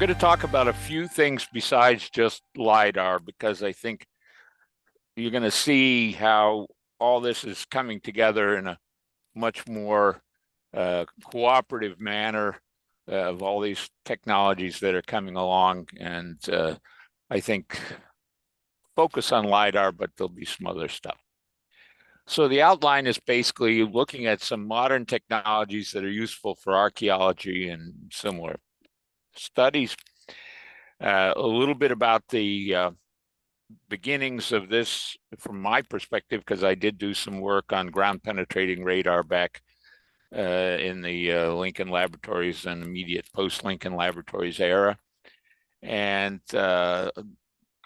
going to talk about a few things besides just LIDAR, because I think you're going to see how all this is coming together in a much more cooperative manner of all these technologies that are coming along. And I think focus on LIDAR, but there'll be some other stuff. So the outline is basically looking at some modern technologies that are useful for archaeology and similar studies. A little bit about the beginnings of this from my perspective, because I did do some work on ground penetrating radar back in the Lincoln Laboratories and immediate post-Lincoln Laboratories era. And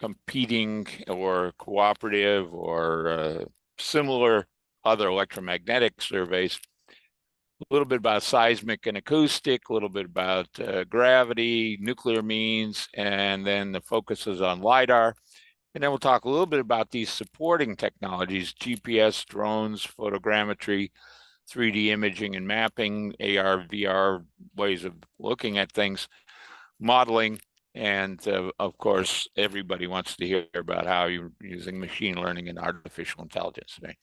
competing or cooperative or similar other electromagnetic surveys. A little bit about seismic and acoustic, a little bit about gravity, nuclear means, and then the focus is on LIDAR. And then we'll talk a little bit about these supporting technologies: GPS, drones, photogrammetry, 3D imaging and mapping, AR, VR ways of looking at things, modeling, and of course, everybody wants to hear about how you're using machine learning and artificial intelligence. Right?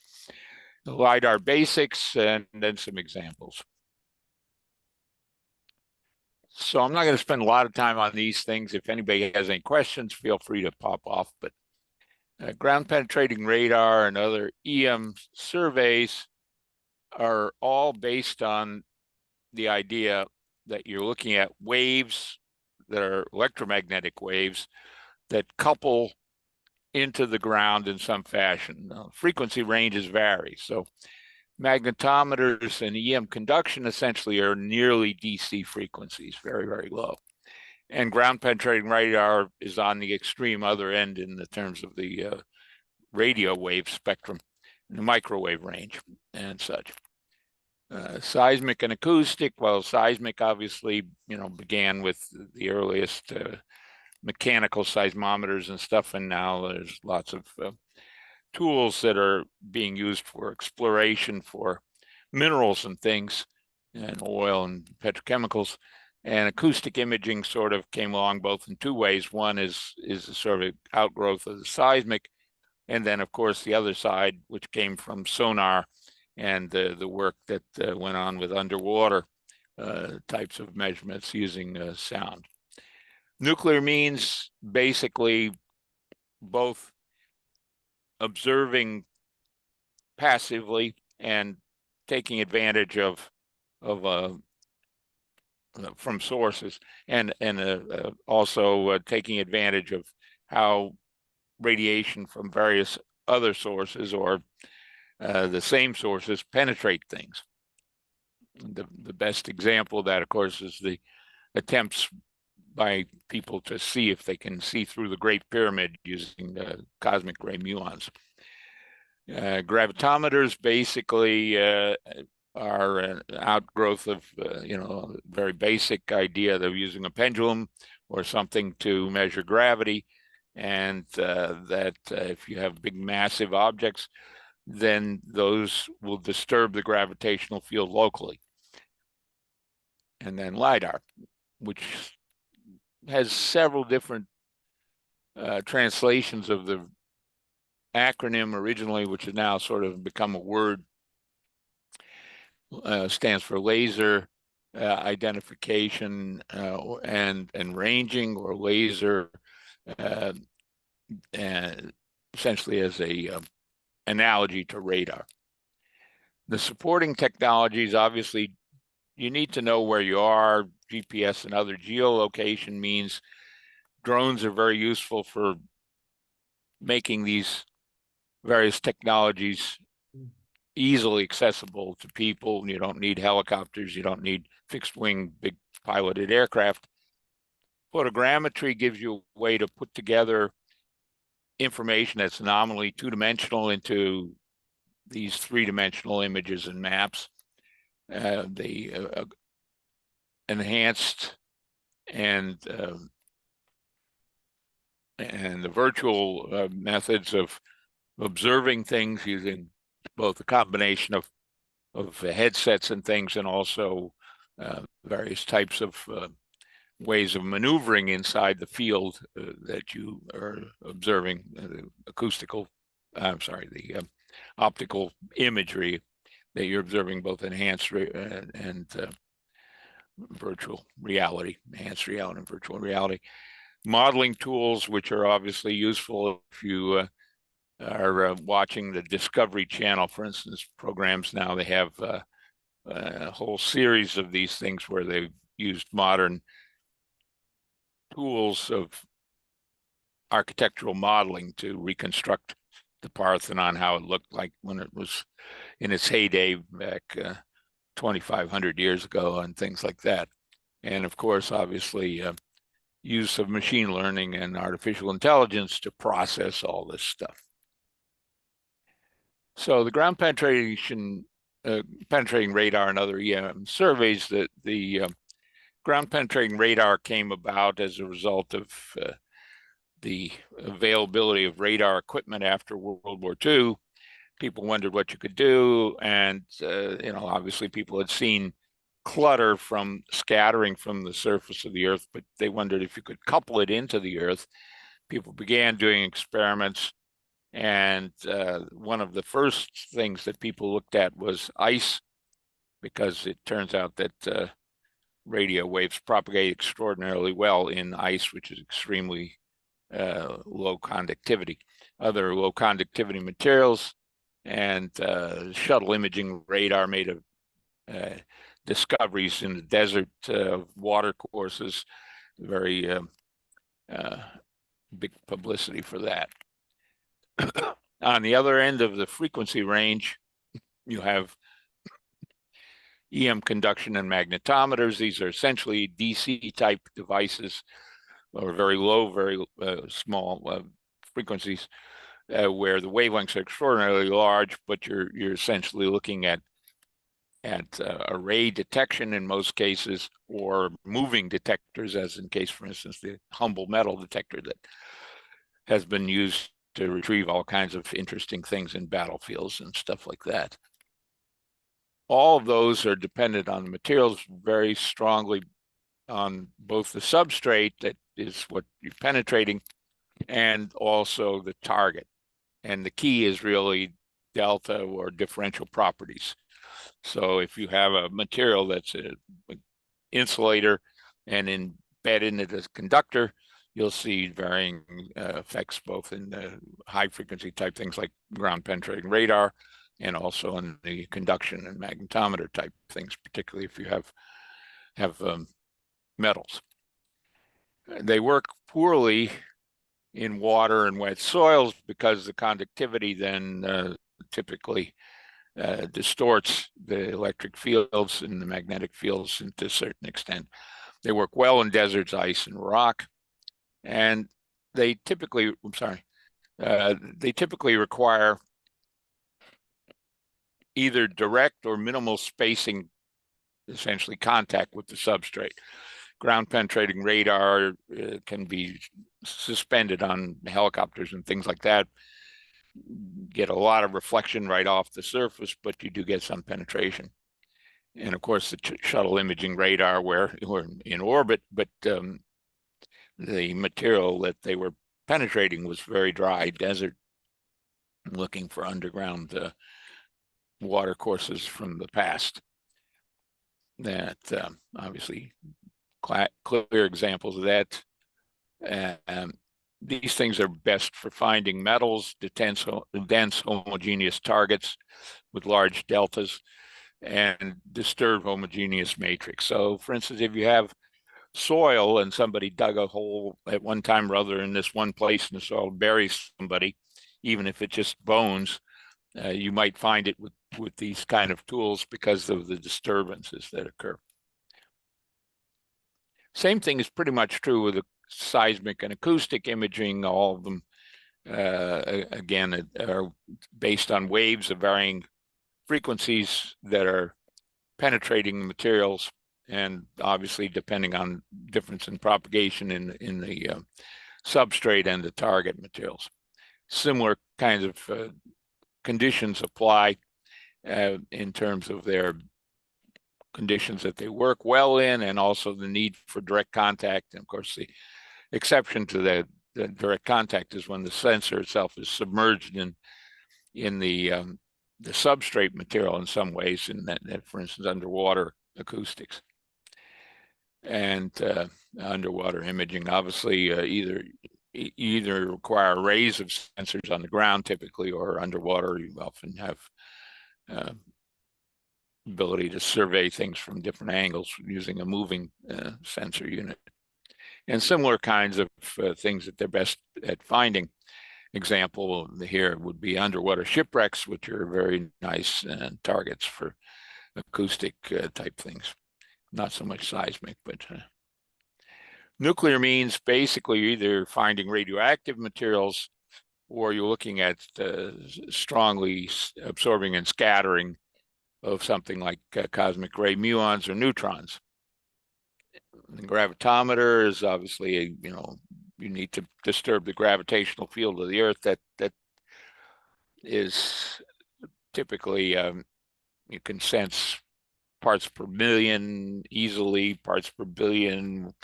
The LIDAR basics, and then some examples. So I'm not going to spend a lot of time on these things. If anybody has any questions, feel free to pop off. But ground penetrating radar and other EM surveys are all based on the idea that you're looking at waves that are electromagnetic waves that couple into the ground in some fashion. Frequency ranges vary. So magnetometers and EM conduction essentially are nearly DC frequencies, very, very low. And ground penetrating radar is on the extreme other end in the terms of the radio wave spectrum, the microwave range and such. Seismic and acoustic, well, seismic obviously, began with the earliest mechanical seismometers and stuff, and now there's lots of tools that are being used for exploration for minerals and things, and oil and petrochemicals. And acoustic imaging sort of came along both in two ways. One is a sort of outgrowth of the seismic, and then, of course, the other side, which came from sonar and the work that went on with underwater types of measurements using sound. Nuclear means basically both observing passively and taking advantage of from sources, and also taking advantage of how radiation from various other sources or the same sources penetrate things. The best example of that, of course, is the attempts by people to see if they can see through the Great Pyramid using cosmic ray muons. Gravitometers basically are an outgrowth of, a very basic idea of using a pendulum or something to measure gravity, and that if you have big massive objects, then those will disturb the gravitational field locally. And then LIDAR, which has several different translations of the acronym originally, which has now sort of become a word, stands for laser identification and ranging, or laser, and essentially as a analogy to radar. The supporting technologies, obviously, you need to know where you are. GPS and other geolocation means drones are very useful for making these various technologies easily accessible to people. You don't need helicopters. You don't need fixed wing, big piloted aircraft. Photogrammetry gives you a way to put together information that's nominally two-dimensional into these three-dimensional images and maps. The enhanced and the virtual methods of observing things using both a combination of headsets and things, and also various types of ways of maneuvering inside the field that you are observing, the optical imagery that you're observing, both enhanced and virtual reality, enhanced reality and virtual reality. Modeling tools, which are obviously useful if you are watching the Discovery Channel, for instance, programs now, they have a whole series of these things where they've used modern tools of architectural modeling to reconstruct the Parthenon, how it looked like when it was in its heyday back 2,500 years ago, and things like that. And of course, obviously, use of machine learning and artificial intelligence to process all this stuff. So the ground penetrating radar and other EM surveys, that the ground penetrating radar came about as a result of the availability of radar equipment after World War II. People wondered what you could do, and obviously people had seen clutter from scattering from the surface of the Earth, but they wondered if you could couple it into the Earth. People began doing experiments, and one of the first things that people looked at was ice, because it turns out that radio waves propagate extraordinarily well in ice, which is extremely low conductivity. Other low conductivity materials, and shuttle imaging radar made discoveries in the desert water courses. Very big publicity for that. On the other end of the frequency range, you have EM conduction and magnetometers. These are essentially DC type devices, or very low, very small frequencies, where the wavelengths are extraordinarily large, but you're essentially looking at array detection in most cases, or moving detectors, as in case, for instance, the Humble metal detector that has been used to retrieve all kinds of interesting things in battlefields and stuff like that. All of those are dependent on the materials very strongly, on both the substrate, that is what you're penetrating, and also the target. And the key is really delta or differential properties. So if you have a material that's an insulator and embedded in a conductor, you'll see varying effects, both in the high frequency type things like ground penetrating radar, and also in the conduction and magnetometer type things, particularly if you have metals. They work poorly in water and wet soils, because the conductivity then typically distorts the electric fields and the magnetic fields to a certain extent. They work well in deserts, ice, and rock, and they typically, require either direct or minimal spacing, essentially contact with the substrate. Ground penetrating radar can be suspended on helicopters and things like that, get a lot of reflection right off the surface, but you do get some penetration. And of course, the shuttle imaging radar, where we're in orbit, but the material that they were penetrating was very dry desert, looking for underground water courses from the past. That obviously clear examples of that. These things are best for finding metals, dense homogeneous targets with large deltas, and disturbed homogeneous matrix. So for instance, if you have soil and somebody dug a hole at one time or other in this one place in the soil, buries somebody, even if it's just bones, you might find it with these kind of tools because of the disturbances that occur. Same thing is pretty much true with the seismic and acoustic imaging. All of them, again, are based on waves of varying frequencies that are penetrating the materials, and obviously depending on difference in propagation in the substrate and the target materials. Similar kinds of conditions apply in terms of their conditions that they work well in, and also the need for direct contact. And of course, the exception to the direct contact is when the sensor itself is submerged in the substrate material in some ways, in that for instance, underwater acoustics and underwater imaging. Obviously, either require arrays of sensors on the ground typically, or underwater you often have ability to survey things from different angles using a moving sensor unit. And similar kinds of things that they're best at finding. Example here would be underwater shipwrecks, which are very nice targets for acoustic type things. Not so much seismic, but nuclear means basically either finding radioactive materials, or you're looking at strongly absorbing and scattering of something like cosmic ray muons or neutrons. The gravitometer is obviously, you need to disturb the gravitational field of the Earth. That is typically, you can sense parts per million easily, parts per billion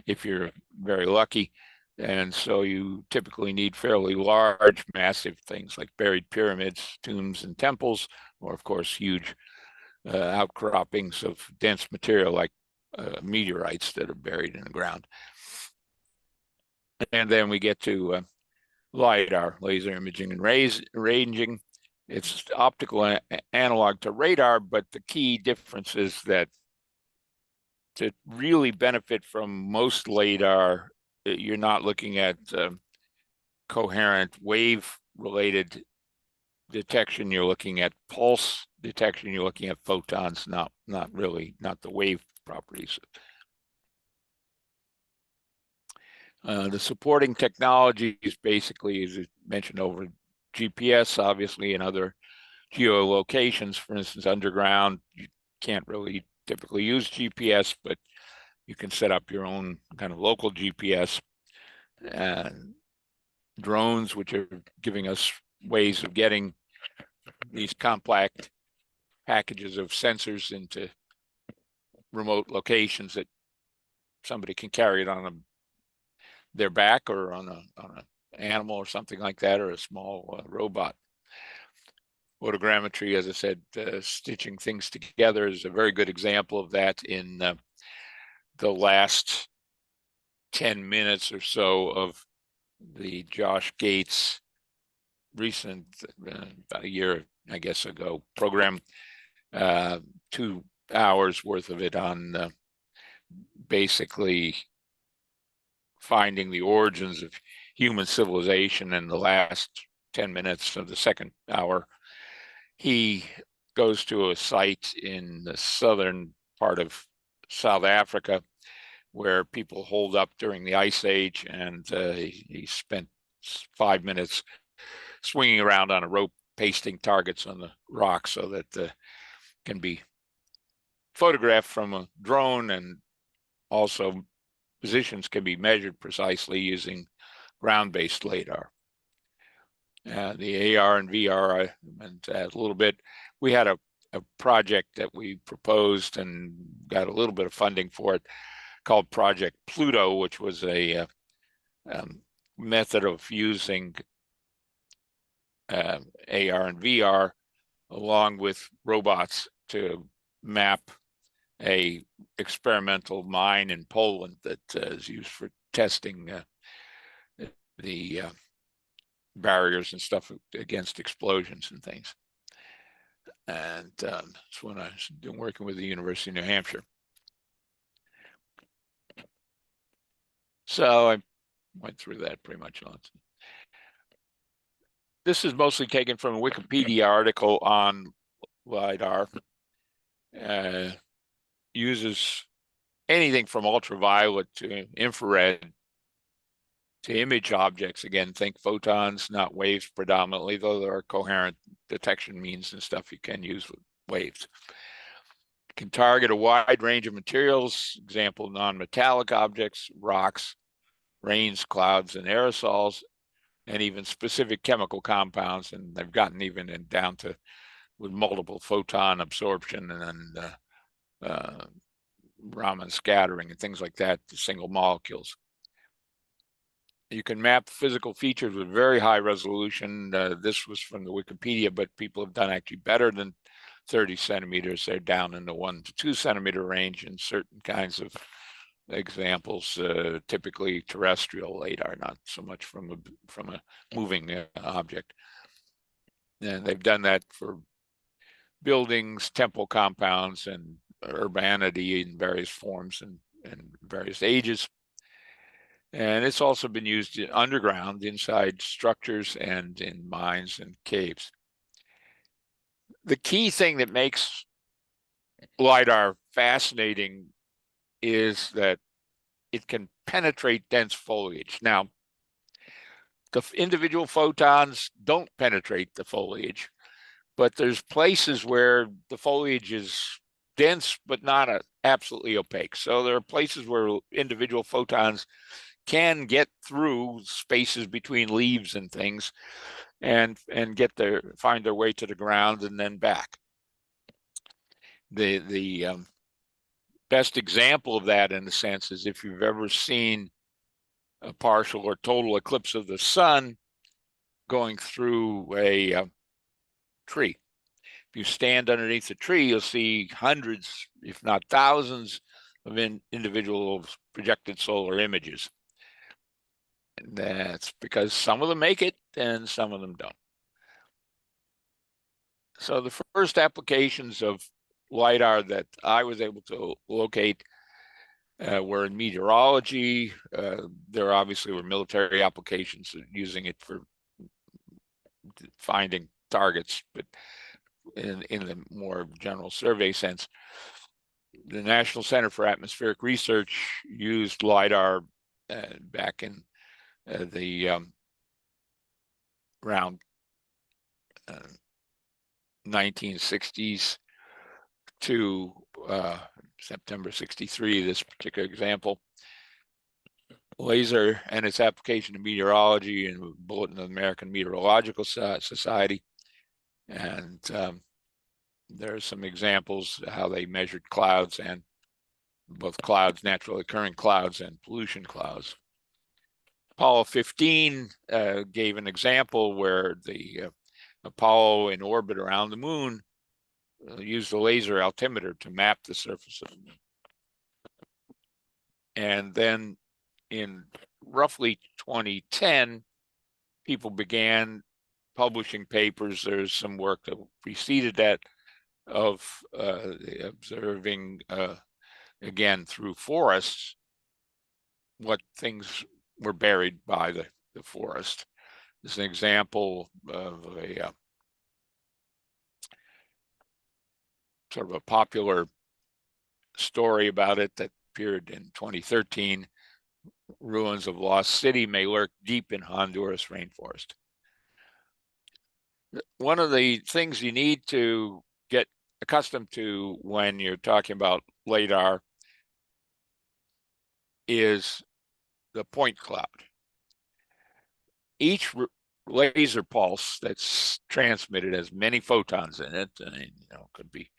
if you're very lucky. And so you typically need fairly large, massive things like buried pyramids, tombs, and temples, or of course, huge outcroppings of dense material like meteorites that are buried in the ground. And then we get to LIDAR, laser imaging and ranging. It's optical analog to radar, but the key difference is that to really benefit from most LIDAR, you're not looking at coherent wave-related detection. You're looking at pulse detection. You're looking at photons, not the wave properties. The supporting technology is basically, as I mentioned, over GPS, obviously, and other geolocations. For instance, underground, you can't really typically use GPS, but you can set up your own kind of local GPS. And drones, which are giving us ways of getting these compact packages of sensors into remote locations that somebody can carry it on their back or on an animal or something like that, or a small robot. Photogrammetry, as I said, stitching things together is a very good example of that. In the last 10 minutes or so of the Josh Gates recent, about a year, I guess, ago program, 2 hours worth of it on basically finding the origins of human civilization. In the last 10 minutes of the second hour, he goes to a site in the southern part of South Africa where people holed up during the Ice Age, and he spent 5 minutes swinging around on a rope, pasting targets on the rock so that can be photographed from a drone, and also positions can be measured precisely using ground-based LIDAR. The AR and VR, I meant a little bit. We had a project that we proposed and got a little bit of funding for it, called Project Pluto, which was a method of using AR and VR along with robots to map a experimental mine in Poland that is used for testing the barriers and stuff against explosions and things. And it's when I was working with the University of New Hampshire. So I went through that pretty much on. This is mostly taken from a Wikipedia article on LIDAR. Uses anything from ultraviolet to infrared to image objects. Again, think photons, not waves predominantly, though there are coherent detection means and stuff you can use with waves. Can target a wide range of materials, example, non-metallic objects, rocks, rains, clouds, and aerosols, and even specific chemical compounds. And they've gotten even down to with multiple photon absorption and Raman scattering and things like that, the single molecules. You can map physical features with very high resolution. This was from the Wikipedia, but people have done actually better than 30 centimeters. They're down in the 1 to 2 centimeter range in certain kinds of examples, typically terrestrial LIDAR, not so much from a moving object. And they've done that for buildings, temple compounds, and urbanity in various forms and various ages. And it's also been used underground inside structures and in mines and caves. The key thing that makes LIDAR fascinating is that it can penetrate dense foliage. Now, the individual photons don't penetrate the foliage, but there's places where the foliage is dense but not absolutely opaque. So there are places where individual photons can get through spaces between leaves and things and find their way to the ground and then back. The best example of that, in a sense, is if you've ever seen a partial or total eclipse of the sun going through a tree. If you stand underneath a tree, you'll see hundreds, if not thousands, of individual projected solar images. And that's because some of them make it and some of them don't. So the first applications of LIDAR that I was able to locate were in meteorology. There obviously were military applications using it for finding targets, but in the more general survey sense, the National Center for Atmospheric Research used LIDAR back in the around 1960s to September 63, this particular example. Laser and its application in meteorology and Bulletin of the American Meteorological Society. And there are some examples how they measured clouds, and both clouds, naturally occurring clouds, and pollution clouds. Apollo 15 gave an example where the Apollo in orbit around the moon used a laser altimeter to map the surface of the moon. And then in roughly 2010, people began publishing papers. There's some work that preceded that of observing, again, through forests, what things were buried by the forest. This is an example of a sort of a popular story about it that appeared in 2013. Ruins of lost city may lurk deep in Honduras rainforest. One of the things you need to get accustomed to when you're talking about LIDAR is the point cloud. Each laser pulse that's transmitted has many photons in it, and could be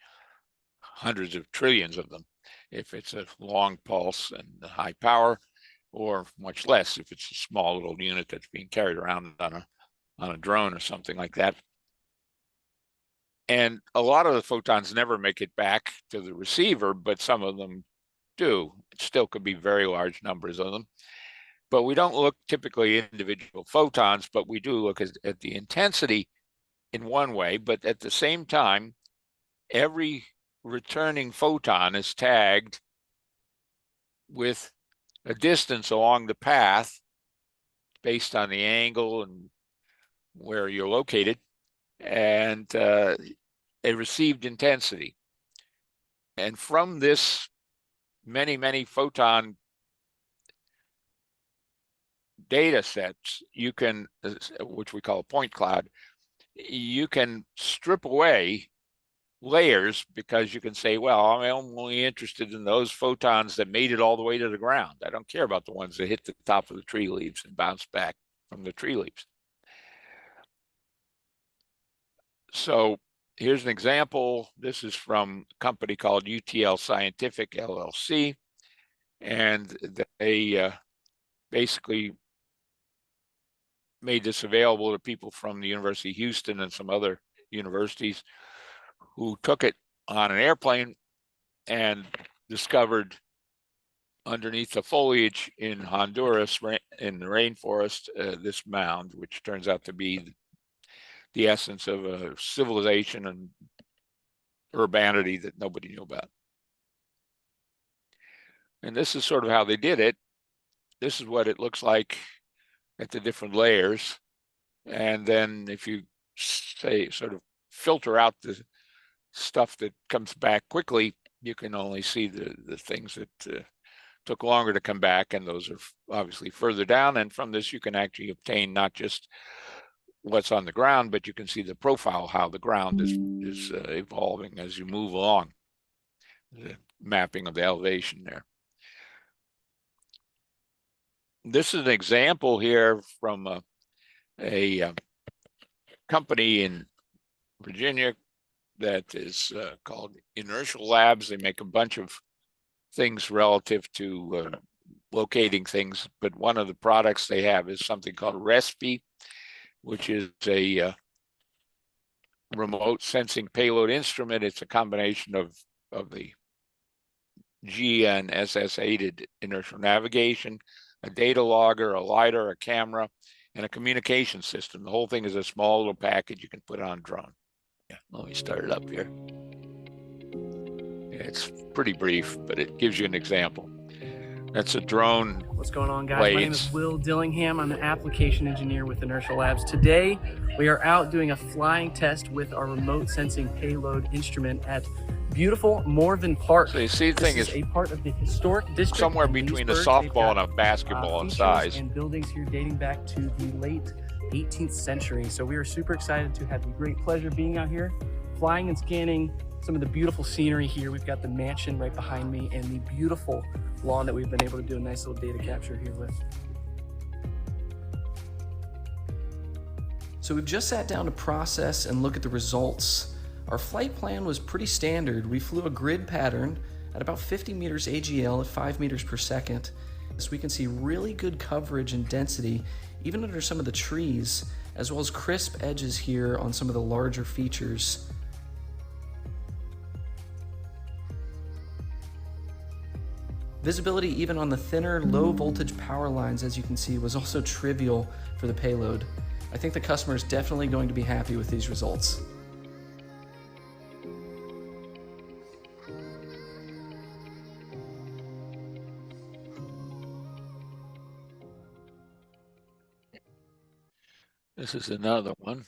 hundreds of trillions of them if it's a long pulse and high power, or much less if it's a small little unit that's being carried around on a drone or something like that. And a lot of the photons never make it back to the receiver, but some of them do. It still could be very large numbers of them. But we don't look typically at individual photons, but we do look at the intensity in one way. But at the same time, every returning photon is tagged with a distance along the path based on the angle and where you're located, and a received intensity. And from this many photon data sets, you can, which we call a point cloud, you can strip away layers, because you can say, well, I'm only interested in those photons that made it all the way to the ground. I don't care about the ones that hit the top of the tree leaves and bounce back from the tree leaves. So here's an example. This is from a company called UTL Scientific LLC, and they basically made this available to people from the University of Houston and some other universities who took it on an airplane and discovered underneath the foliage in Honduras, in the rainforest, this mound, which turns out to be the essence of a civilization and urbanity that nobody knew about. And this is sort of how they did it. This is what it looks like at the different layers. And then if you say sort of filter out the stuff that comes back quickly, you can only see the things that took longer to come back, and those are obviously further down. And from this, you can actually obtain not just what's on the ground, but you can see the profile, how the ground is evolving as you move along. The mapping of the elevation there. This is an example here from a company in Virginia that is called Inertial Labs. They make a bunch of things relative to locating things, but one of the products they have is something called RESPI, which is a remote sensing payload instrument. It's a combination of the GNSS aided inertial navigation, a data logger, a LIDAR, a camera, and a communication system. The whole thing is a small little package you can put on a drone. Yeah, let me start it up here. Yeah, it's pretty brief, but it gives you an example. That's a drone. What's going on, guys? Blades. My name is Will Dillingham. I'm an application engineer with Inertial Labs. Today, we are out doing a flying test with our remote sensing payload instrument at beautiful Morven Park. So you see, the thing is a part of the historic district somewhere between a softball and a basketball in size. And buildings here dating back to the late 18th century. So we are super excited to have the great pleasure being out here, flying and scanning some of the beautiful scenery here. We've got the mansion right behind me and the beautiful lawn that we've been able to do a nice little data capture here with. So we've just sat down to process and look at the results. Our flight plan was pretty standard. We flew a grid pattern at about 50 meters AGL at 5 meters per second. So we can see really good coverage and density, even under some of the trees, as well as crisp edges here on some of the larger features. Visibility even on the thinner, low voltage power lines, as you can see, was also trivial for the payload. I think the customer is definitely going to be happy with these results. This is another one.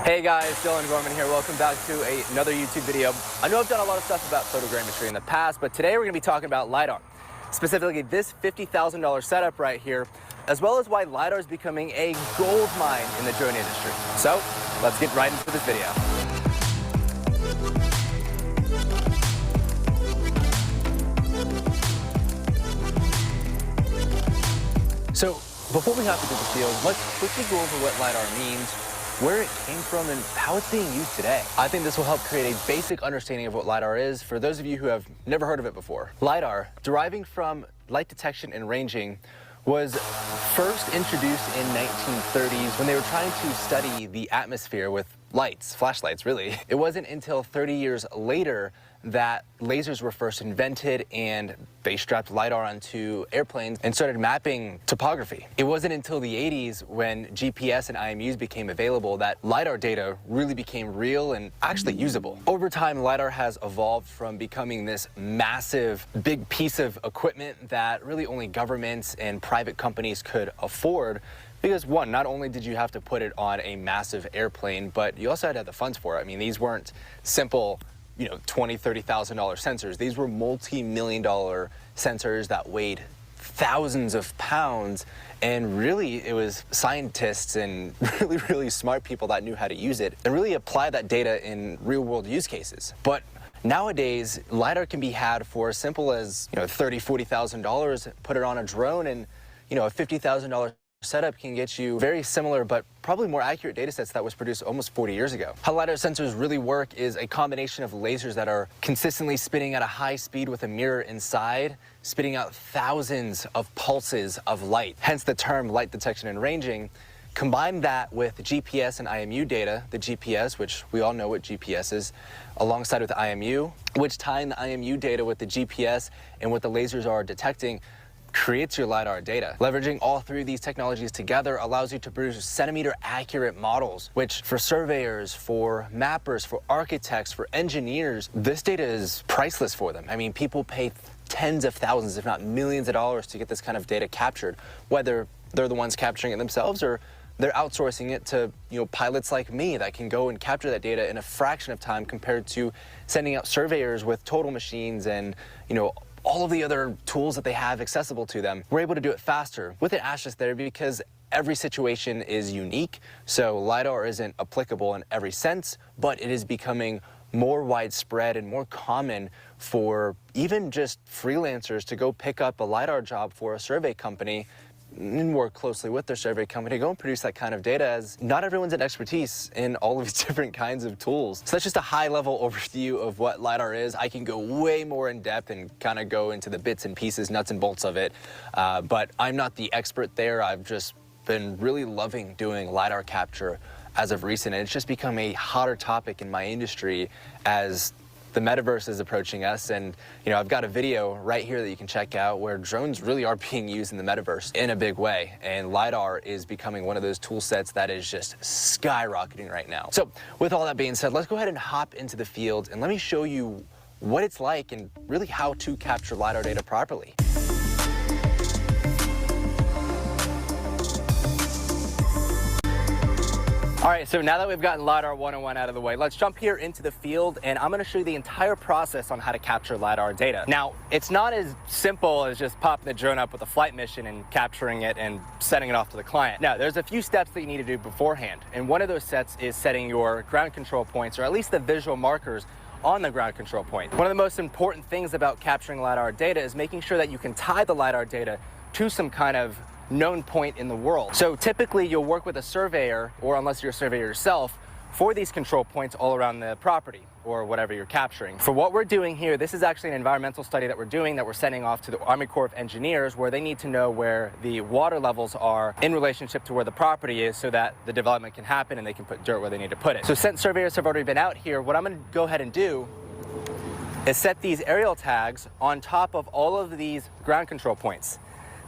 Hey guys, Dylan Gorman here. Welcome back to another YouTube video. I know I've done a lot of stuff about photogrammetry in the past, but today we're going to be talking about LIDAR. Specifically this $50,000 setup right here, as well as why LIDAR is becoming a gold mine in the drone industry. So let's get right into this video. So before we hop into the field, let's quickly go over what LIDAR means, where it came from, and how it's being used today. I think this will help create a basic understanding of what LIDAR is for those of you who have never heard of it before. LIDAR, deriving from light detection and ranging, was first introduced in 1930s when they were trying to study the atmosphere with lights, flashlights really. It wasn't until 30 years later that lasers were first invented and they strapped LIDAR onto airplanes and started mapping topography. It wasn't until the 80s when GPS and IMUs became available that LIDAR data really became real and actually usable. Over time, LIDAR has evolved from becoming this massive, big piece of equipment that really only governments and private companies could afford. Because one, not only did you have to put it on a massive airplane, but you also had to have the funds for it. I mean, these weren't simple, you know, $20,000, $30,000 sensors. These were multi-million-dollar sensors that weighed thousands of pounds, and really it was scientists and really smart people that knew how to use it and really apply that data in real-world use cases. But nowadays, LIDAR can be had for as simple as, you know, $30,000, $40,000, put it on a drone, and, you know, a $50,000 setup can get you very similar but probably more accurate data sets that was produced almost 40 years ago. How LiDAR sensors really work is a combination of lasers that are consistently spinning at a high speed with a mirror inside, spitting out thousands of pulses of light, hence the term light detection and ranging. Combine that with GPS and IMU data, the GPS, which we all know what GPS is, alongside with the IMU, which tying the IMU data with the GPS and what the lasers are detecting creates your LiDAR data. Leveraging all three of these technologies together allows you to produce centimeter accurate models, which for surveyors, for mappers, for architects, for engineers, this data is priceless for them. I mean, people pay tens of thousands, if not millions of dollars to get this kind of data captured, whether they're the ones capturing it themselves or they're outsourcing it to, pilots like me that can go and capture that data in a fraction of time compared to sending out surveyors with total machines and, all of the other tools that they have accessible to them. We're able to do it faster with an asterisk there because every situation is unique. So LiDAR isn't applicable in every sense, but it is becoming more widespread and more common for even just freelancers to go pick up a LiDAR job for a survey company and work closely with their survey company, go and produce that kind of data, as not everyone's an expertise in all of these different kinds of tools. So that's just a high-level overview of what LiDAR is. I can go way more in depth and kind of go into the bits and pieces, nuts and bolts of it, but I'm not the expert there. I've just been really loving doing LiDAR capture as of recent, and it's just become a hotter topic in my industry as the metaverse is approaching us. And I've got a video right here that you can check out where drones really are being used in the metaverse in a big way, and LiDAR is becoming one of those tool sets that is just skyrocketing right now. So with all that being said, let's go ahead and hop into the field and let me show you what it's like and really how to capture LiDAR data properly. All right, so now that we've gotten LiDAR 101 out of the way, let's jump here into the field, and I'm gonna show you the entire process on how to capture LiDAR data. Now, it's not as simple as just popping the drone up with a flight mission and capturing it and sending it off to the client. Now, there's a few steps that you need to do beforehand, and one of those sets is setting your ground control points, or at least the visual markers on the ground control point. One of the most important things about capturing LiDAR data is making sure that you can tie the LiDAR data to some kind of known point in the world. So typically you'll work with a surveyor, or unless you're a surveyor yourself, for these control points all around the property or whatever you're capturing. For what we're doing here, this is actually an environmental study that we're doing, that we're sending off to the Army Corps of Engineers, where they need to know where the water levels are in relationship to where the property is so that the development can happen and they can put dirt where they need to put it. So since surveyors have already been out here, what I'm going to go ahead and do is set these aerial tags on top of all of these ground control points.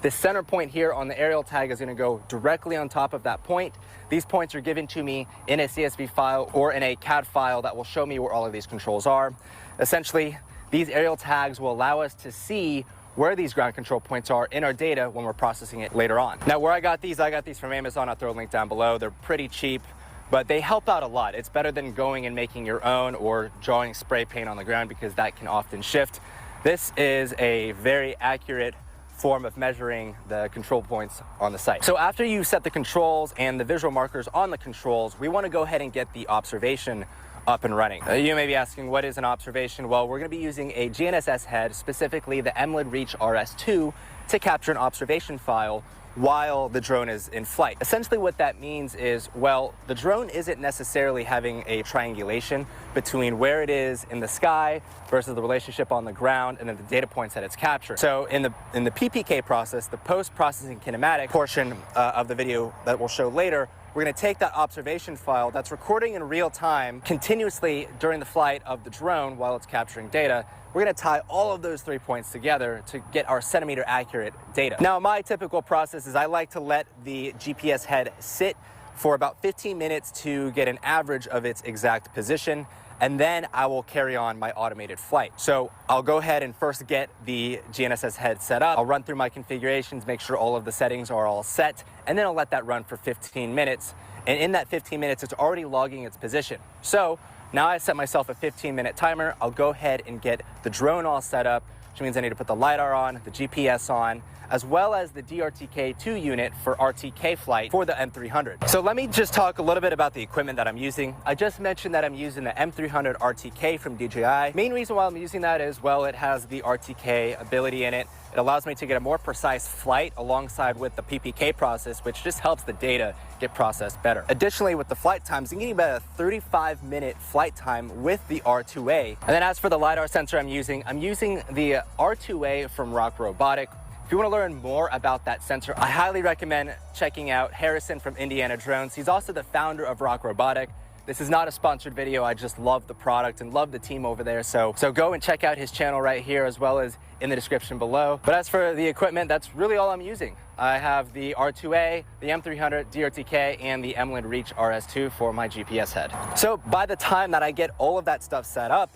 The center point here on the aerial tag is going to go directly on top of that point. These points are given to me in a CSV file or in a CAD file that will show me where all of these controls are. Essentially, these aerial tags will allow us to see where these ground control points are in our data when we're processing it later on. Now, where I got these from Amazon. I'll throw a link down below. They're pretty cheap, but they help out a lot. It's better than going and making your own or drawing spray paint on the ground, because that can often shift. This is a very accurate form of measuring the control points on the site. So after you set the controls and the visual markers on the controls, we want to go ahead and get the observation up and running. You may be asking, what is an observation? Well, we're going to be using a GNSS head, specifically the MLID Reach RS2, to capture an observation file while the drone is in flight. Essentially what that means is, well, the drone isn't necessarily having a triangulation between where it is in the sky versus the relationship on the ground and then the data points that it's captured. So in the PPK process, the post-processing kinematic portion of the video that we'll show later, we're going to take that observation file that's recording in real time continuously during the flight of the drone while it's capturing data. We're going to tie all of those 3 points together to get our centimeter accurate data. Now, my typical process is I like to let the GPS head sit for about 15 minutes to get an average of its exact position, and then I will carry on my automated flight. So I'll go ahead and first get the GNSS head set up. I'll run through my configurations, make sure all of the settings are all set, and then I'll let that run for 15 minutes. And in that 15 minutes, it's already logging its position. So now I set myself a 15-minute timer. I'll go ahead and get the drone all set up, which means I need to put the LIDAR on, the GPS on, as well as the DRTK2 unit for RTK flight for the M300. So let me just talk a little bit about the equipment that I'm using. I just mentioned that I'm using the M300 RTK from DJI. Main reason why I'm using that is, well, it has the RTK ability in it. It allows me to get a more precise flight alongside with the PPK process, which just helps the data get processed better. Additionally, with the flight times, I'm getting about a 35-minute flight time with the R2A. And then as for the LiDAR sensor I'm using the R2A from Rock Robotic. If you want to learn more about that sensor, I highly recommend checking out Harrison from Indiana Drones. He's also the founder of Rock Robotic. This is not a sponsored video. I just love the product and love the team over there. So go and check out his channel right here, as well as in the description below. But as for the equipment, that's really all I'm using. I have the R2A, the M300 DRTK, and the Emerald Reach RS2 for my GPS head. So by the time that I get all of that stuff set up,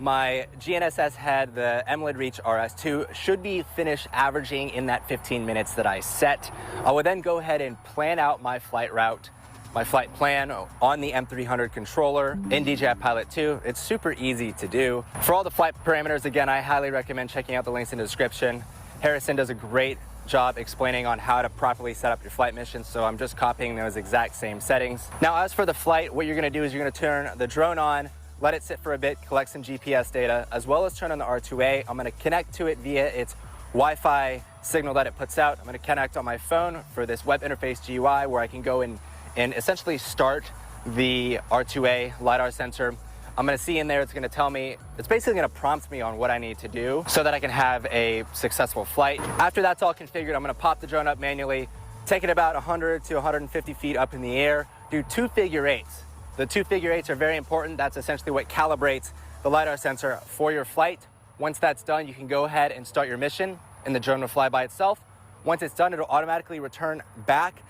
my GNSS head, the Emerald Reach RS2, should be finished averaging in that 15 minutes that I set. I will then go ahead and plan out my flight route, my flight plan on the M300 controller in DJI Pilot 2. It's super easy to do. For all the flight parameters, again, I highly recommend checking out the links in the description. Harrison does a great job explaining on how to properly set up your flight mission, so I'm just copying those exact same settings. Now, as for the flight, what you're gonna do is you're gonna turn the drone on, let it sit for a bit, collect some GPS data, as well as turn on the R2A. I'm gonna connect to it via its Wi-Fi signal that it puts out. I'm gonna connect on my phone for this web interface GUI where I can go in and essentially start the R2A LiDAR sensor. I'm gonna see in there, it's gonna tell me, it's basically gonna prompt me on what I need to do so that I can have a successful flight. After that's all configured, I'm gonna pop the drone up manually, take it about 100 to 150 feet up in the air, do 2 figure eights. The 2 figure eights are very important. That's essentially what calibrates the LiDAR sensor for your flight. Once that's done, you can go ahead and start your mission, and the drone will fly by itself. Once it's done, it'll automatically return back,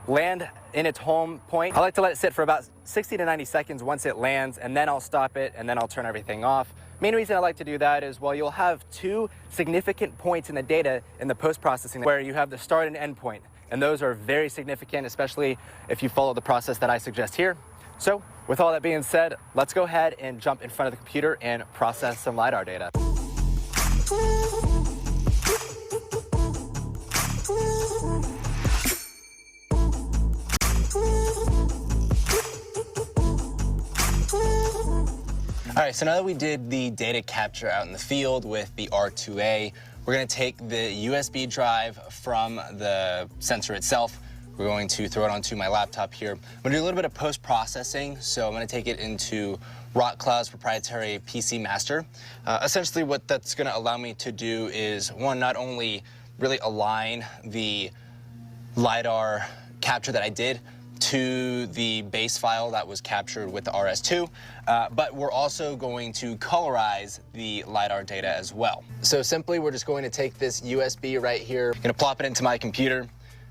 land in its home point. I like to let it sit for about 60 to 90 seconds once it lands, and then I'll stop it, and then I'll turn everything off. Main reason I like to do that is, well, you'll have 2 significant points in the data in the post-processing where you have the start and end point, and those are very significant, especially if you follow the process that I suggest here. So with all that being said, let's go ahead and jump in front of the computer and process some LiDAR data. All right, so now that we did the data capture out in the field with the R2A, we're gonna take the USB drive from the sensor itself. We're going to throw it onto my laptop here. I'm gonna do a little bit of post-processing, so I'm gonna take it into RockCloud's proprietary PC Master. Essentially what that's gonna allow me to do is, one, not only really align the LiDAR capture that I did to the base file that was captured with the RS2, but we're also going to colorize the LiDAR data as well. So simply, we're just going to take this USB right here, gonna plop it into my computer,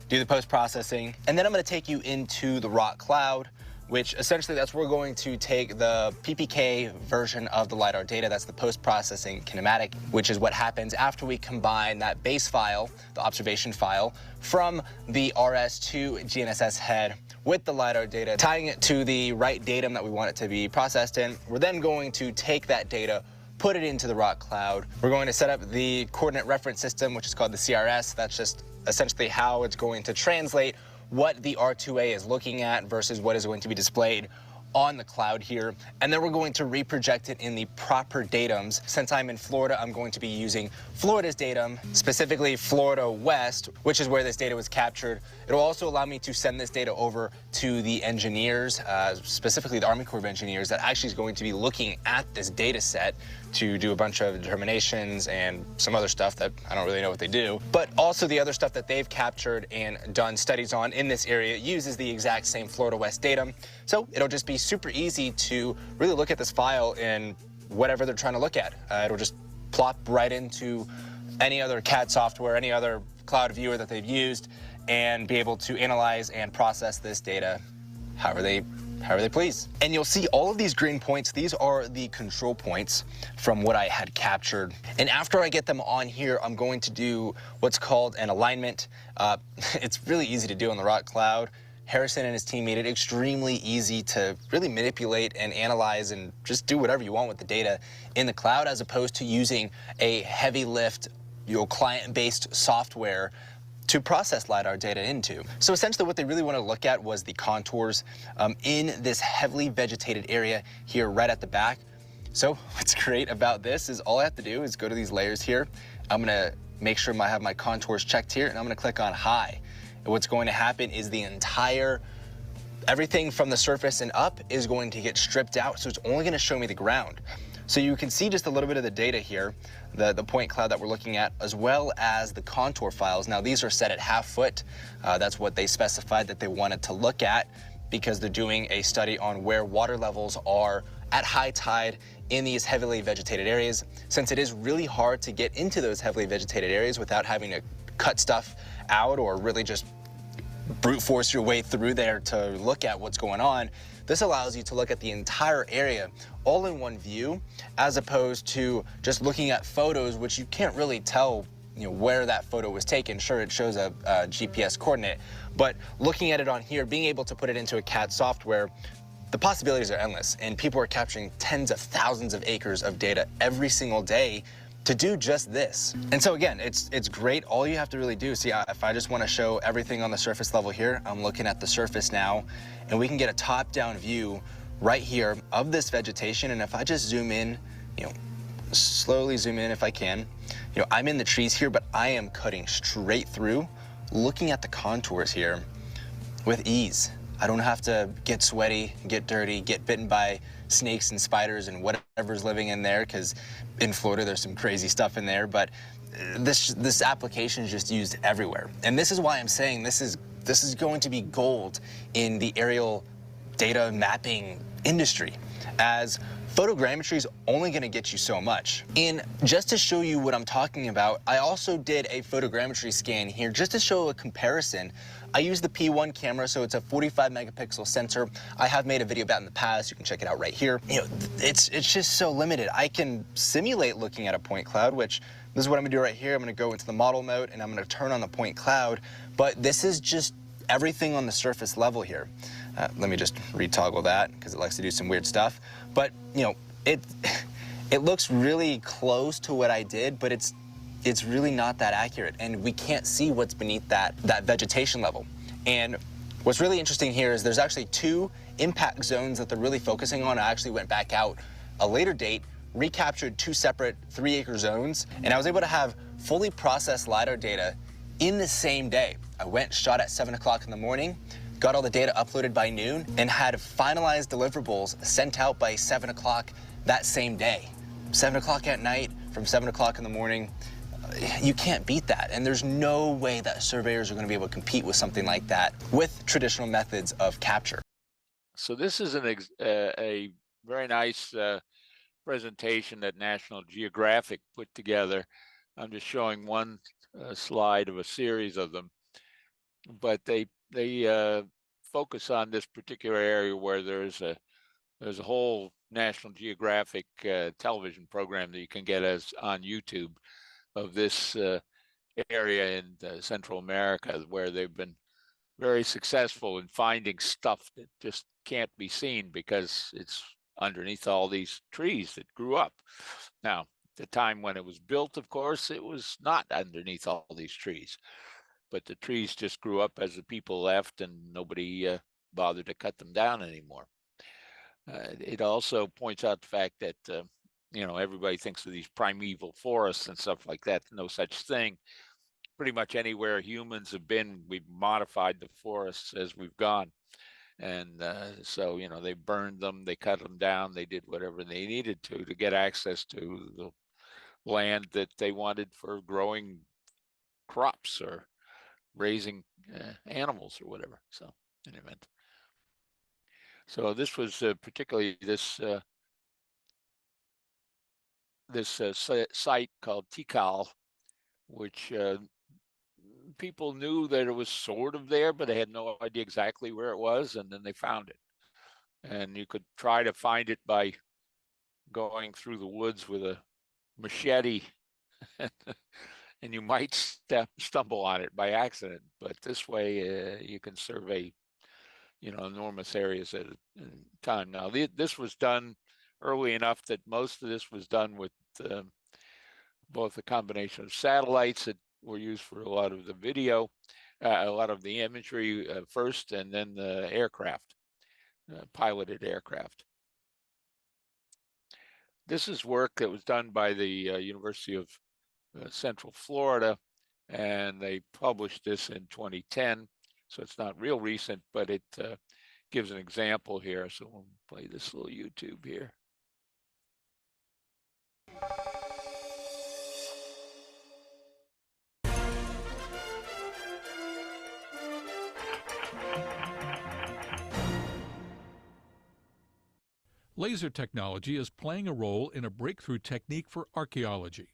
do the post-processing, and then I'm gonna take you into the RockCloud, which essentially that's where we're going to take the PPK version of the LiDAR data. That's the post-processing kinematic, which is what happens after we combine that base file, the observation file, from the RS2 GNSS head with the LiDAR data, tying it to the right datum that we want it to be processed in. We're then going to take that data, put it into the RockCloud. We're going to set up the coordinate reference system, which is called the CRS. That's just essentially how it's going to translate what the R2A is looking at versus what is going to be displayed on the cloud here. And then we're going to reproject it in the proper datums. Since I'm in Florida, I'm going to be using Florida's datum, specifically Florida West, which is where this data was captured. It'll also allow me to send this data over to the engineers, specifically the Army Corps of Engineers, that actually is going to be looking at this data set to do a bunch of determinations and some other stuff that I don't really know what they do. But also the other stuff that they've captured and done studies on in this area uses the exact same Florida West datum. So it'll just be super easy to really look at this file in whatever they're trying to look at. It'll just plop right into any other CAD software, any other cloud viewer that they've used, and be able to analyze and process this data however they please. And you'll see all of these green points. These are the control points from what I had captured. And after I get them on here, I'm going to do what's called an alignment. It's really easy to do on the RockCloud. Harrison and his team made it extremely easy to really manipulate and analyze and just do whatever you want with the data in the cloud, as opposed to using a heavy lift, client-based software to process LIDAR data into. So essentially what they really want to look at was the contours in this heavily vegetated area here right at the back. So what's great about this is all I have to do is go to these layers here. I'm gonna make sure I have my contours checked here, and I'm gonna click on high. And what's going to happen is everything from the surface and up is going to get stripped out, so it's only gonna show me the ground. So you can see just a little bit of the data here, the point cloud that we're looking at, as well as the contour files. Now these are set at ½ foot. That's what they specified that they wanted to look at, because they're doing a study on where water levels are at high tide in these heavily vegetated areas, since it is really hard to get into those heavily vegetated areas without having to cut stuff out or really just brute force your way through there to look at what's going on. This allows you to look at the entire area all in one view, as opposed to just looking at photos, which you can't really tell where that photo was taken. Sure, it shows a GPS coordinate, but looking at it on here, being able to put it into a CAD software, the possibilities are endless, and people are capturing tens of thousands of acres of data every single day to do just this. And so again, it's great. All you have to really do, see, if I just want to show everything on the surface level here, I'm looking at the surface now, and we can get a top-down view right here of this vegetation. And if I just zoom in, slowly zoom in if I can, I'm in the trees here, but I am cutting straight through, looking at the contours here with ease. I don't have to get sweaty, get dirty, get bitten by snakes and spiders and whatever's living in there, because in Florida there's some crazy stuff in there. But this application is just used everywhere, and this is why I'm saying this is going to be gold in the aerial data mapping industry, as photogrammetry is only going to get you so much. And just to show you what I'm talking about, I also did a photogrammetry scan here just to show a comparison. I use the P1 camera, so it's a 45 megapixel sensor. I have made a video about it in the past. You can check it out right here. It's just so limited. I can simulate looking at a point cloud, which this is what I'm gonna do right here. I'm gonna go into the model mode and I'm gonna turn on the point cloud, but this is just everything on the surface level here. Let me just retoggle that because it likes to do some weird stuff. But it looks really close to what I did, but it's really not that accurate, and we can't see what's beneath that vegetation level. And what's really interesting here is there's actually 2 impact zones that they're really focusing on. I actually went back out a later date, recaptured 2 separate 3-acre zones, and I was able to have fully processed LIDAR data in the same day. I went, shot at 7 o'clock in the morning, got all the data uploaded by noon, and had finalized deliverables sent out by 7 o'clock that same day. 7 o'clock at night from 7 o'clock in the morning. You can't beat that, and there's no way that surveyors are going to be able to compete with something like that with traditional methods of capture. So this is a very nice presentation that National Geographic put together. I'm just showing one slide of a series of them, but they focus on this particular area where there's a whole National Geographic television program that you can get on YouTube of this area in Central America, where they've been very successful in finding stuff that just can't be seen because it's underneath all these trees that grew up. Now, the time when it was built, of course, it was not underneath all these trees, but the trees just grew up as the people left, and nobody bothered to cut them down anymore. It also points out the fact that everybody thinks of these primeval forests and stuff like that. No such thing. Pretty much anywhere humans have been, we've modified the forests as we've gone. And so, they burned them, they cut them down, they did whatever they needed to get access to the land that they wanted for growing crops or raising animals or whatever. So, in any event. So this was particularly this site called Tikal, which people knew that it was sort of there, but they had no idea exactly where it was, and then they found it. And you could try to find it by going through the woods with a machete, and you might stumble on it by accident. But this way, you can survey enormous areas at a time. Now, this was done early enough that most of this was done with both a combination of satellites that were used for a lot of the video, a lot of the imagery first, and then the aircraft, piloted aircraft. This is work that was done by the University of Central Florida, and they published this in 2010. So it's not real recent, but it gives an example here. So we'll play this little YouTube here. Laser technology is playing a role in a breakthrough technique for archaeology.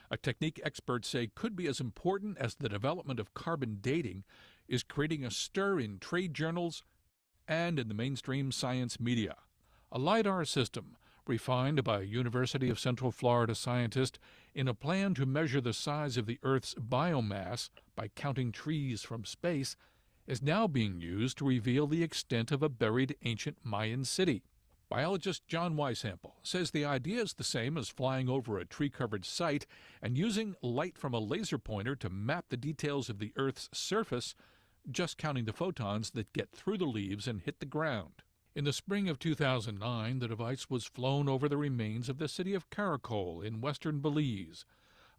A technique experts say could be as important as the development of carbon dating is creating a stir in trade journals and in the mainstream science media. A LIDAR system, refined by a University of Central Florida scientist in a plan to measure the size of the Earth's biomass by counting trees from space, is now being used to reveal the extent of a buried ancient Mayan city. Biologist John Weisample says the idea is the same as flying over a tree-covered site and using light from a laser pointer to map the details of the Earth's surface, just counting the photons that get through the leaves and hit the ground. In the spring of 2009, the device was flown over the remains of the city of Caracol in western Belize,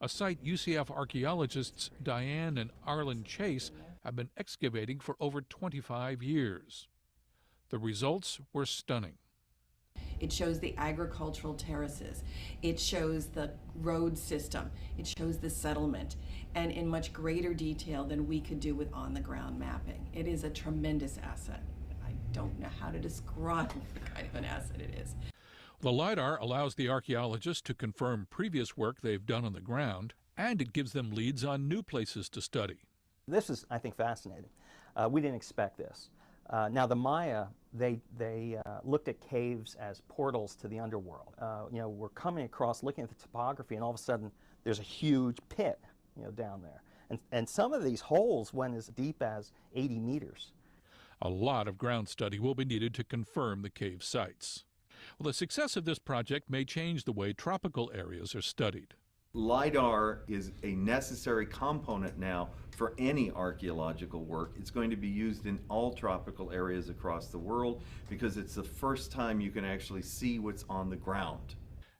a site UCF archaeologists Diane and Arlen Chase have been excavating for over 25 years. The results were stunning. It shows the agricultural terraces. It shows the road system. It shows the settlement, and in much greater detail than we could do with on-the-ground mapping. It is a tremendous asset. I don't know how to describe what kind of an asset it is. The LIDAR allows the archaeologists to confirm previous work they've done on the ground, and it gives them leads on new places to study. This is, I think, fascinating. We didn't expect this. Now, the Maya, they looked at caves as portals to the underworld. We're coming across, looking at the topography, and all of a sudden, there's a huge pit, down there. And some of these holes went as deep as 80 meters. A lot of ground study will be needed to confirm the cave sites. Well, the success of this project may change the way tropical areas are studied. LIDAR is a necessary component now for any archaeological work. It's going to be used in all tropical areas across the world because it's the first time you can actually see what's on the ground.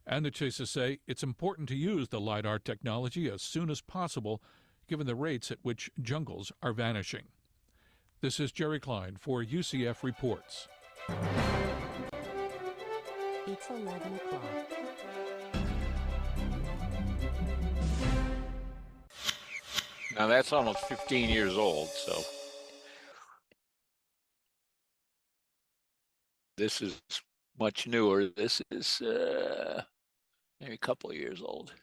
And the Chases say it's important to use the LIDAR technology as soon as possible, given the rates at which jungles are vanishing. This is Jerry Klein for UCF Reports. It's 11 o'clock. Now that's almost 15 years old, so this is much newer. This is maybe a couple of years old.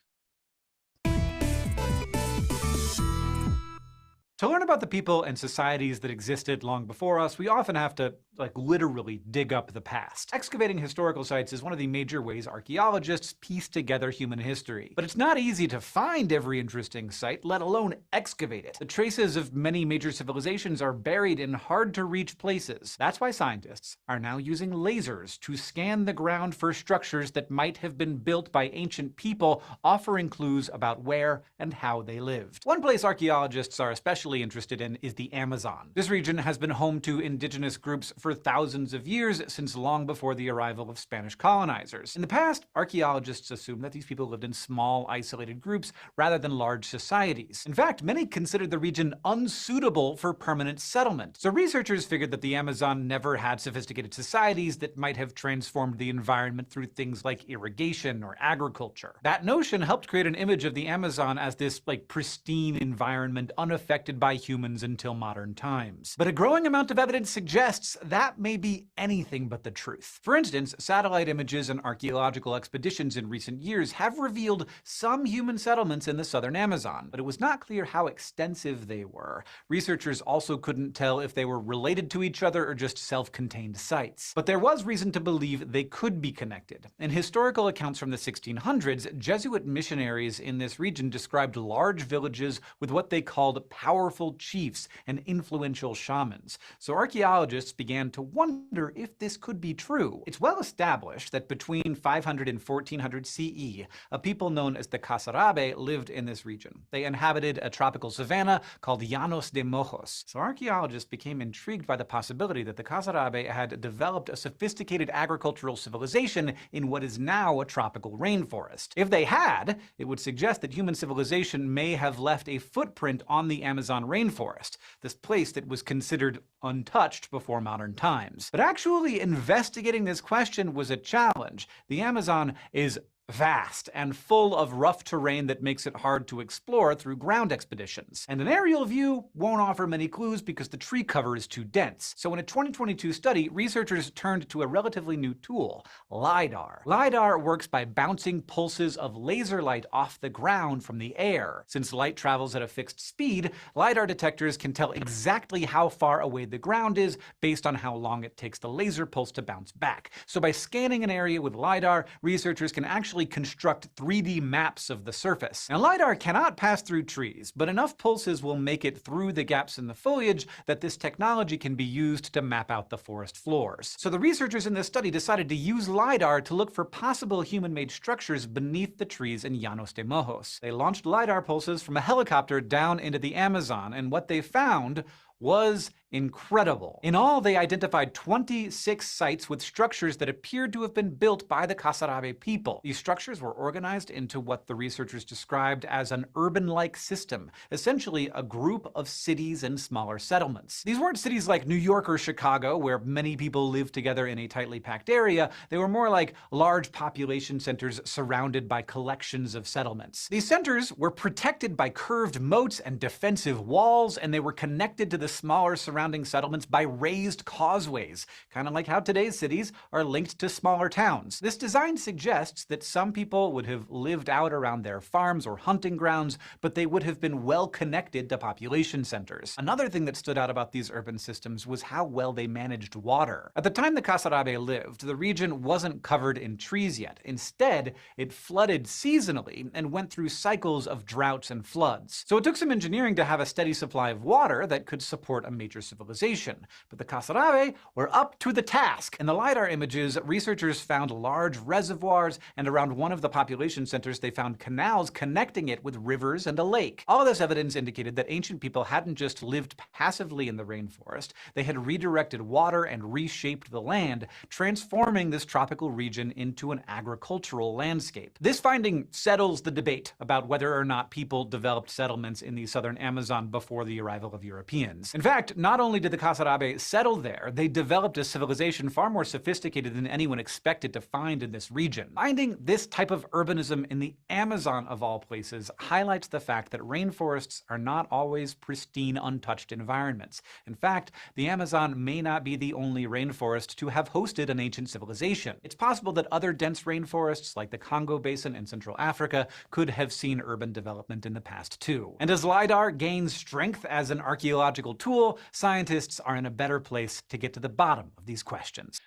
To learn about the people and societies that existed long before us, we often have to, literally dig up the past. Excavating historical sites is one of the major ways archaeologists piece together human history. But it's not easy to find every interesting site, let alone excavate it. The traces of many major civilizations are buried in hard-to-reach places. That's why scientists are now using lasers to scan the ground for structures that might have been built by ancient people, offering clues about where and how they lived. One place archaeologists are especially interested in is the Amazon. This region has been home to indigenous groups for thousands of years, since long before the arrival of Spanish colonizers. In the past, archaeologists assumed that these people lived in small, isolated groups rather than large societies. In fact, many considered the region unsuitable for permanent settlement. So researchers figured that the Amazon never had sophisticated societies that might have transformed the environment through things like irrigation or agriculture. That notion helped create an image of the Amazon as this, pristine environment unaffected by humans until modern times. But a growing amount of evidence suggests that may be anything but the truth. For instance, satellite images and archaeological expeditions in recent years have revealed some human settlements in the southern Amazon, but it was not clear how extensive they were. Researchers also couldn't tell if they were related to each other or just self-contained sites. But there was reason to believe they could be connected. In historical accounts from the 1600s, Jesuit missionaries in this region described large villages with what they called powerful powerful chiefs and influential shamans. So archaeologists began to wonder if this could be true. It's well established that between 500 and 1400 CE, a people known as the Kasarabe lived in this region. They inhabited a tropical savanna called Llanos de Mojos. So archaeologists became intrigued by the possibility that the Kasarabe had developed a sophisticated agricultural civilization in what is now a tropical rainforest. If they had, it would suggest that human civilization may have left a footprint on the Amazon rainforest, this place that was considered untouched before modern times. But actually investigating this question was a challenge. The Amazon is vast and full of rough terrain that makes it hard to explore through ground expeditions. And an aerial view won't offer many clues because the tree cover is too dense. So in a 2022 study, researchers turned to a relatively new tool, LIDAR. LIDAR works by bouncing pulses of laser light off the ground from the air. Since light travels at a fixed speed, LIDAR detectors can tell exactly how far away the ground is based on how long it takes the laser pulse to bounce back. So by scanning an area with LIDAR, researchers can actually construct 3D maps of the surface. Now, LIDAR cannot pass through trees, but enough pulses will make it through the gaps in the foliage that this technology can be used to map out the forest floors. So the researchers in this study decided to use LIDAR to look for possible human-made structures beneath the trees in Llanos de Mojos. They launched LIDAR pulses from a helicopter down into the Amazon, and what they found was incredible. In all, they identified 26 sites with structures that appeared to have been built by the Kasarabe people. These structures were organized into what the researchers described as an urban-like system, essentially a group of cities and smaller settlements. These weren't cities like New York or Chicago, where many people live together in a tightly packed area. They were more like large population centers surrounded by collections of settlements. These centers were protected by curved moats and defensive walls, and they were connected to the smaller surrounding settlements by raised causeways, kind of like how today's cities are linked to smaller towns. This design suggests that some people would have lived out around their farms or hunting grounds, but they would have been well connected to population centers. Another thing that stood out about these urban systems was how well they managed water. At the time the Kasarabe lived, the region wasn't covered in trees yet. Instead, it flooded seasonally and went through cycles of droughts and floods. So it took some engineering to have a steady supply of water that could support a major civilization. But the Kasarabe were up to the task. In the LIDAR images, researchers found large reservoirs, and around one of the population centers they found canals connecting it with rivers and a lake. All of this evidence indicated that ancient people hadn't just lived passively in the rainforest, they had redirected water and reshaped the land, transforming this tropical region into an agricultural landscape. This finding settles the debate about whether or not people developed settlements in the southern Amazon before the arrival of Europeans. In fact, not only did the Kasarabe settle there, they developed a civilization far more sophisticated than anyone expected to find in this region. Finding this type of urbanism in the Amazon, of all places, highlights the fact that rainforests are not always pristine, untouched environments. In fact, the Amazon may not be the only rainforest to have hosted an ancient civilization. It's possible that other dense rainforests, like the Congo Basin in Central Africa, could have seen urban development in the past too. And as LIDAR gains strength as an archaeological tool, scientists are in a better place to get to the bottom of these questions.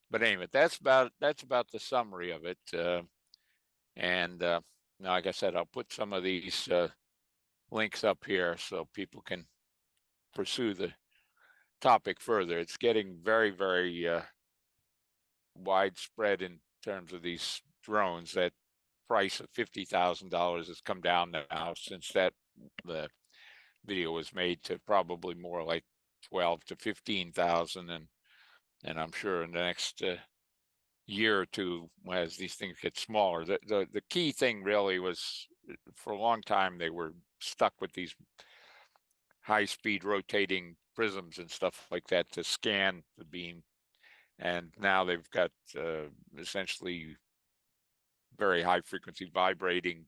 But anyway, that's about the summary of it. Now, like I said, I'll put some of these links up here so people can pursue the topic further. It's getting very, very widespread in terms of these drones. That price of $50,000 has come down now since the video was made to probably more like 12 to 15,000, and I'm sure in the next year or two, as these things get smaller, the key thing really was, for a long time they were stuck with these high-speed rotating prisms and stuff like that to scan the beam, and now they've got essentially very high-frequency vibrating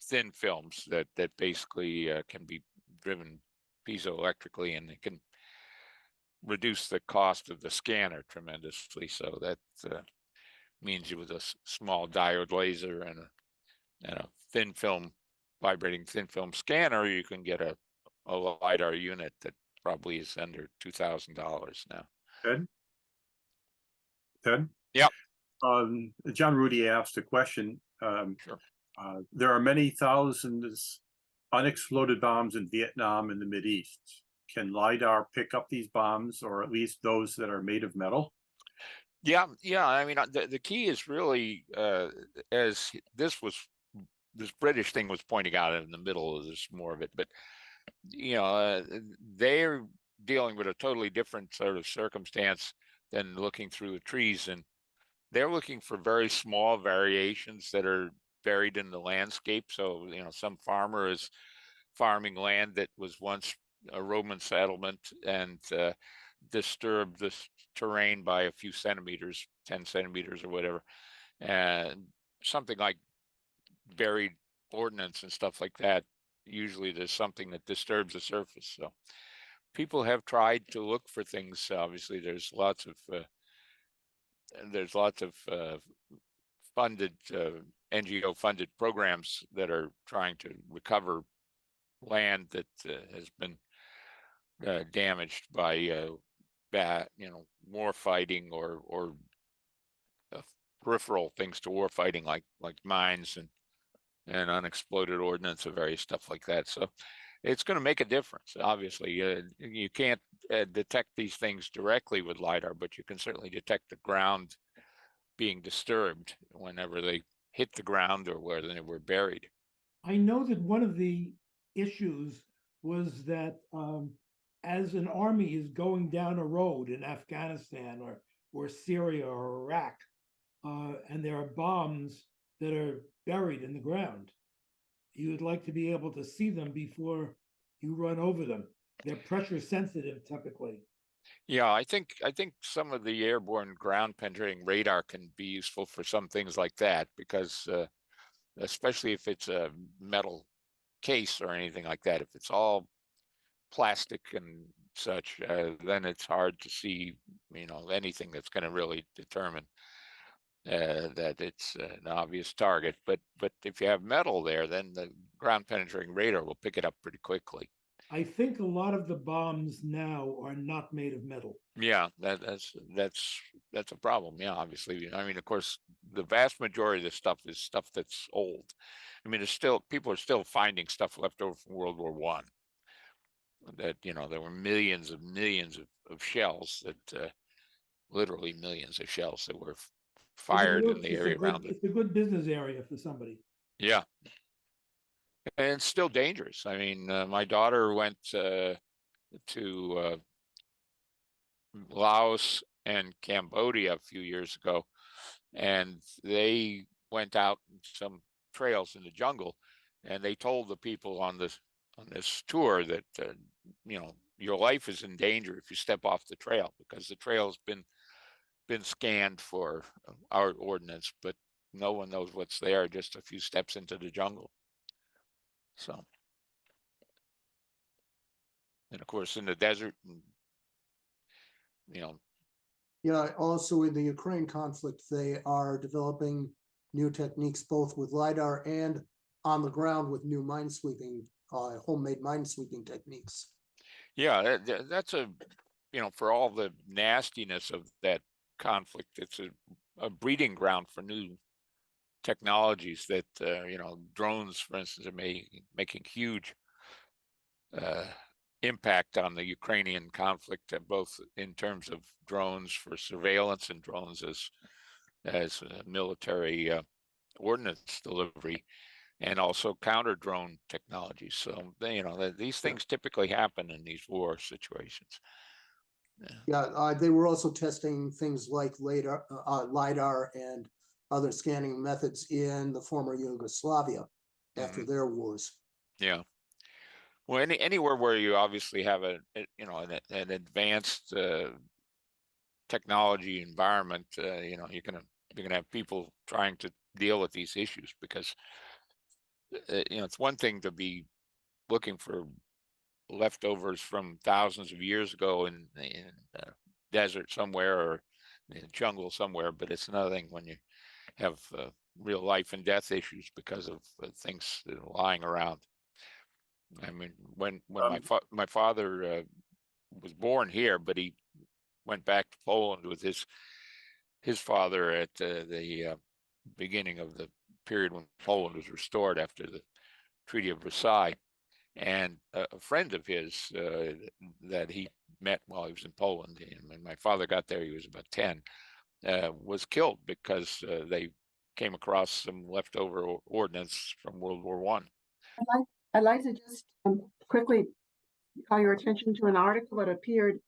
thin films that basically can be driven piezoelectrically, and it can reduce the cost of the scanner tremendously. So that means with a small diode laser and a thin film, vibrating thin film scanner, you can get a LIDAR unit that probably is under $2,000 now. Ted? Yep. John Rudy asked a question. Sure. There are many thousands unexploded bombs in Vietnam and the Mideast. Can LIDAR pick up these bombs, or at least those that are made of metal? Yeah, yeah. I mean, the key is really, as this British thing was pointing out in the middle of this more of it, but they're dealing with a totally different sort of circumstance than looking through the trees, and they're looking for very small variations that are buried in the landscape. So, some farmer is farming land that was once a Roman settlement and disturbed this terrain by a few centimeters, 10 centimeters or whatever, and something like buried ordnance and stuff like that. Usually there's something that disturbs the surface. So people have tried to look for things. Obviously, there's lots of funded NGO funded programs that are trying to recover land that has been damaged by war fighting or peripheral things to war fighting, like mines and unexploded ordnance and various stuff like that. So it's going to make a difference. Obviously, you can't detect these things directly with LIDAR, but you can certainly detect the ground being disturbed whenever they hit the ground or where they were buried. I know that one of the issues was that as an army is going down a road in Afghanistan or Syria or Iraq, and there are bombs that are buried in the ground, you would like to be able to see them before you run over them. They're pressure sensitive typically. Yeah, I think some of the airborne ground penetrating radar can be useful for some things like that, because especially if it's a metal case or anything like that, if it's all plastic and such, then it's hard to see, anything that's going to really determine that it's an obvious target. But if you have metal there, then the ground penetrating radar will pick it up pretty quickly. I think a lot of the bombs now are not made of metal. Yeah, that's a problem. Yeah, obviously. I mean, of course, the vast majority of the stuff is stuff that's old. I mean, people are still finding stuff left over from World War I. That there were millions of shells that literally millions of shells that were fired in the area around it. It's a good business area for somebody. Yeah, and it's still dangerous. I mean, my daughter went to Laos and Cambodia a few years ago, and they went out some trails in the jungle, and they told the people on this tour that your life is in danger if you step off the trail, because the trail's been scanned for our ordnance, but no one knows what's there just a few steps into the jungle. So, and of course in the desert, Yeah, also in the Ukraine conflict, they are developing new techniques both with LIDAR and on the ground with new minesweeping, homemade minesweeping techniques. Yeah, that's for all the nastiness of that conflict, it's a breeding ground for new technologies that, drones, for instance, are making huge impact on the Ukrainian conflict, both in terms of drones for surveillance and drones as military ordnance delivery, and also counter drone technologies. So these things typically happen in these war situations. Yeah, they were also testing things like LIDAR and other scanning methods in the former Yugoslavia after their wars. Yeah. Well, anywhere where you obviously have an advanced technology environment, you're gonna have people trying to deal with these issues, because it's one thing to be looking for leftovers from thousands of years ago in the desert somewhere or in the jungle somewhere, but it's another thing when you have real life and death issues because of things lying around. I mean, when my father was born here, but he went back to Poland with his father at the beginning of the period when Poland was restored after the Treaty of Versailles. And a friend of his that he met while he was in Poland, and when my father got there, he was about 10, was killed because they came across some leftover ordnance from World War I. I'd like to just quickly call your attention to an article that appeared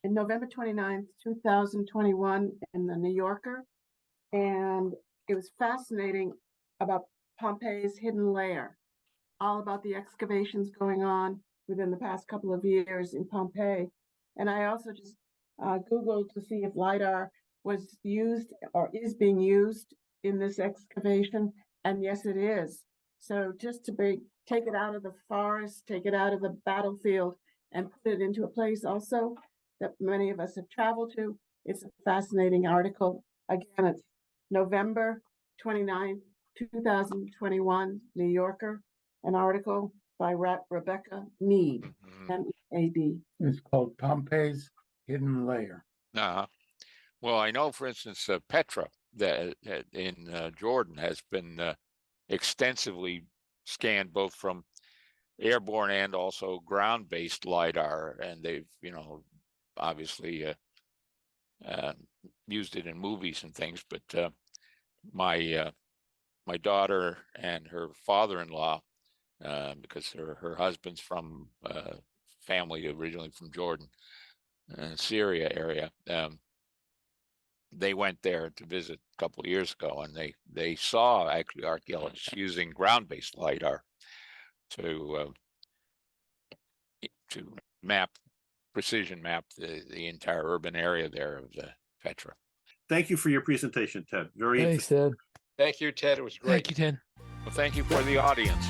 in November 29th, 2021 in the New Yorker. And it was fascinating about Pompeii's hidden layer, all about the excavations going on within the past couple of years in Pompeii. And I also just Googled to see if LIDAR was used or is being used in this excavation. And yes, it is. So just to take it out of the forest, take it out of the battlefield, and put it into a place also that many of us have traveled to. It's a fascinating article. Again, it's November 29, 2021, New Yorker, an article by Rebecca Mead, M-E-A-D. It's called Pompeii's Hidden Layer. Well, I know, for instance, Petra that in Jordan has been extensively scanned both from airborne and also ground-based LIDAR, and they've, obviously used it in movies and things. But my daughter and her father-in-law, because her husband's from family originally from Jordan, Syria area, they went there to visit a couple of years ago, and they saw actually archaeologists using ground-based LIDAR to precision map the entire urban area there of the Petra. Thank you for your presentation, Ted. Very Thanks, Ted. Thank you, Ted. It was great. Thank you, Ted. Well, thank you for the audience.